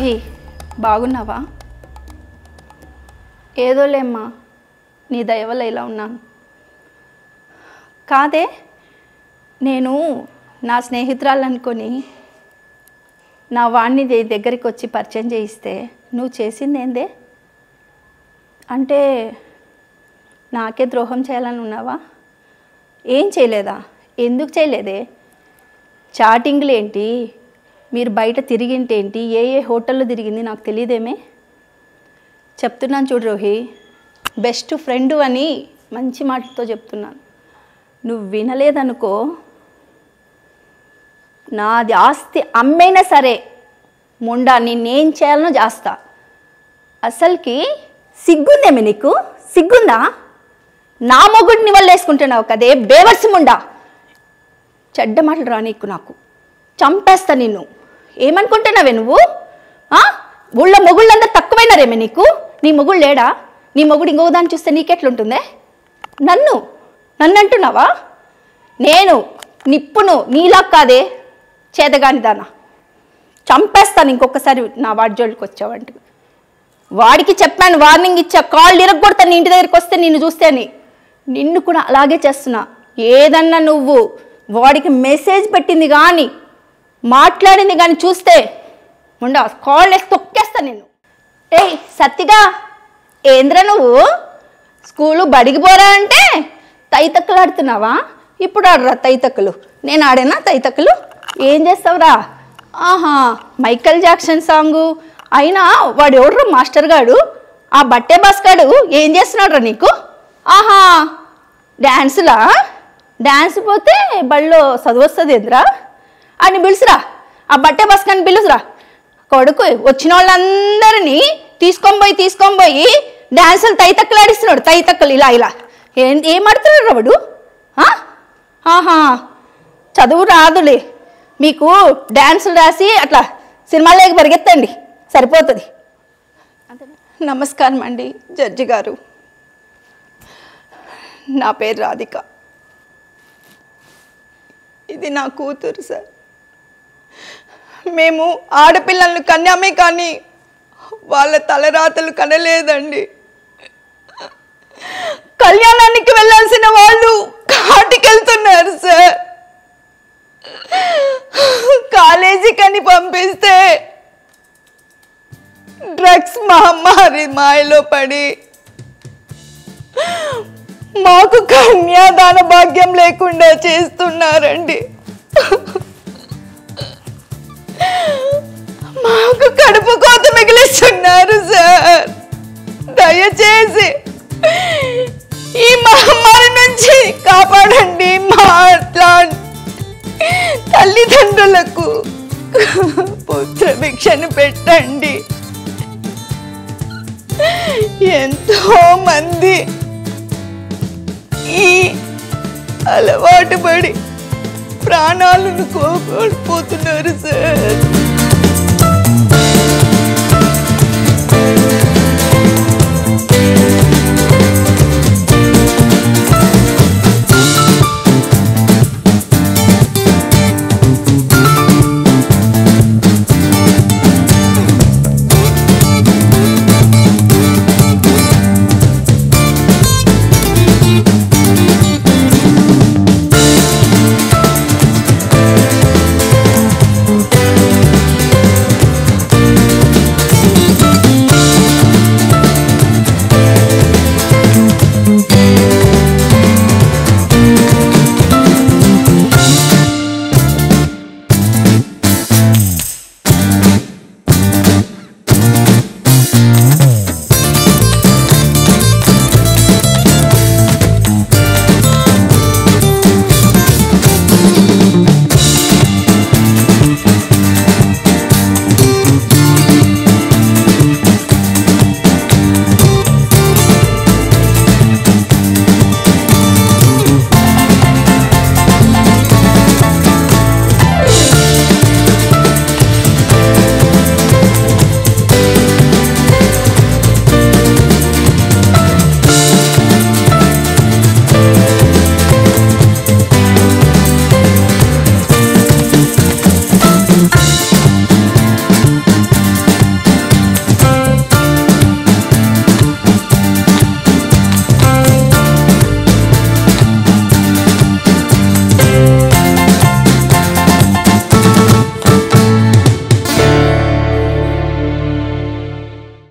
రోహి బాగున్నావా? ఏదోలేమ్మా, నీ దయ వల్ల ఇలా ఉన్నాను. కాదే, నేను నా స్నేహితురాలు అనుకొని నా వాణ్ణి దగ్గరికి వచ్చి పరిచయం చేయిస్తే నువ్వు చేసింది ఏందే? అంటే నాకే ద్రోహం చేయాలని ఉన్నావా? ఏం చేయలేదా? ఎందుకు చేయలేదే? చాటింగ్లు ఏంటి, మీరు బయట తిరిగింటేంటి, ఏ హోటల్లో తిరిగింది నాకు తెలియదేమే. చెప్తున్నాను చూడు రోహి, బెస్ట్ ఫ్రెండు అని మంచి మాటలతో చెప్తున్నాను. నువ్వు వినలేదనుకో, నాది ఆస్తి అమ్మైనా సరే ముండా నేనేం చేయాలనో చేస్తా. అసలుకి సిగ్గుందేమే నీకు? సిగ్గుందా? నా మొగుడిని వల్ల వేసుకుంటున్నావు కదే బేవర్సి ముండా. చెడ్డ మాటలు రా నీకు, నాకు చంపేస్తా నిన్ను. ఏమనుకుంటున్నావే నువ్వు? ఊళ్ళో మొగుళ్ళందరూ తక్కువైనారేమే నీకు? నీ మొగుడు లేడా? నీ మొగుడు ఇంకో దాన్ని చూస్తే నీకెట్లుంటుందే? నన్ను అంటున్నావా? నేను నిప్పును, నీలా కాదే చేతగాని దానా. చంపేస్తాను ఇంకొకసారి నా వాడి జోలికి వచ్చావంటే. వాడికి చెప్పాను, వార్నింగ్ ఇచ్చా, కాళ్ళు ఇరగొడతాను నీ ఇంటి దగ్గరికి వస్తే నిన్ను చూస్తేని. నిన్ను కూడా అలాగే చేస్తున్నా. ఏదన్నా నువ్వు వాడికి మెసేజ్ పెట్టింది కానీ మాట్లాడింది కానీ చూస్తే ఉండా కాళ్ళు వేసి తొక్కేస్తా నిన్ను. ఏయ్ సత్తిగా, ఏంద్రా నువ్వు స్కూలు బడికి పోరా అంటే తైతక్కలు ఆడుతున్నావా? ఇప్పుడు ఆడరా తైతక్కలు? నేను ఆడేనా తైతక్కలు? ఏం చేస్తావురా? మైకల్ జాక్సన్ సాంగు అయినా వాడు ఎవడరా మాస్టర్ గాడు? ఆ బట్టే బాస్ గాడు ఏం చేస్తున్నాడు రా నీకు? డ్యాన్సులా? డ్యాన్స్ పోతే బళ్ళో చదువు వస్తుంది ఏంద్రా అని పిలుసురా. ఆ బట్టే బస్ కానీ పిలుసురా. కొడుకు వచ్చిన వాళ్ళందరినీ తీసుకొని పోయి డ్యాన్సులు తైతక్కలు ఆడిస్తున్నాడు. తైతక్కలు ఇలా ఏం ఆడుతున్నాడు వాడు? చదువు రాదులే మీకు, డ్యాన్సులు రాసి అట్లా సినిమాలోకి పరిగెత్తండి సరిపోతుంది. నమస్కారం అండి జడ్జి గారు, నా పేరు రాధిక. ఇది నా కూతురు సార్. మేము ఆడపిల్లలను కన్యామే కానీ వాళ్ళ తలరాతలు కనలేదండి. కళ్యాణానికి వెళ్ళాల్సిన వాళ్ళు కాటికి వెళ్తున్నారు సార్. కాలేజీకని పంపిస్తే డ్రగ్స్ మహమ్మారి మాయలో పడి మాకు కన్యాదాన భాగ్యం లేకుండా చేస్తున్నారండి. మాకు కడుపు కోత మిగిలిస్తున్నారు సార్. దయచేసి ఈ మహమ్మారి నుంచి కాపాడండి. మా తల్లిదండ్రులకు పుత్ర భిక్షను పెట్టండి. ఎంతో మంది ఈ అలవాటు పడి ప్రాణాలను కోల్పోతున్నారు సార్.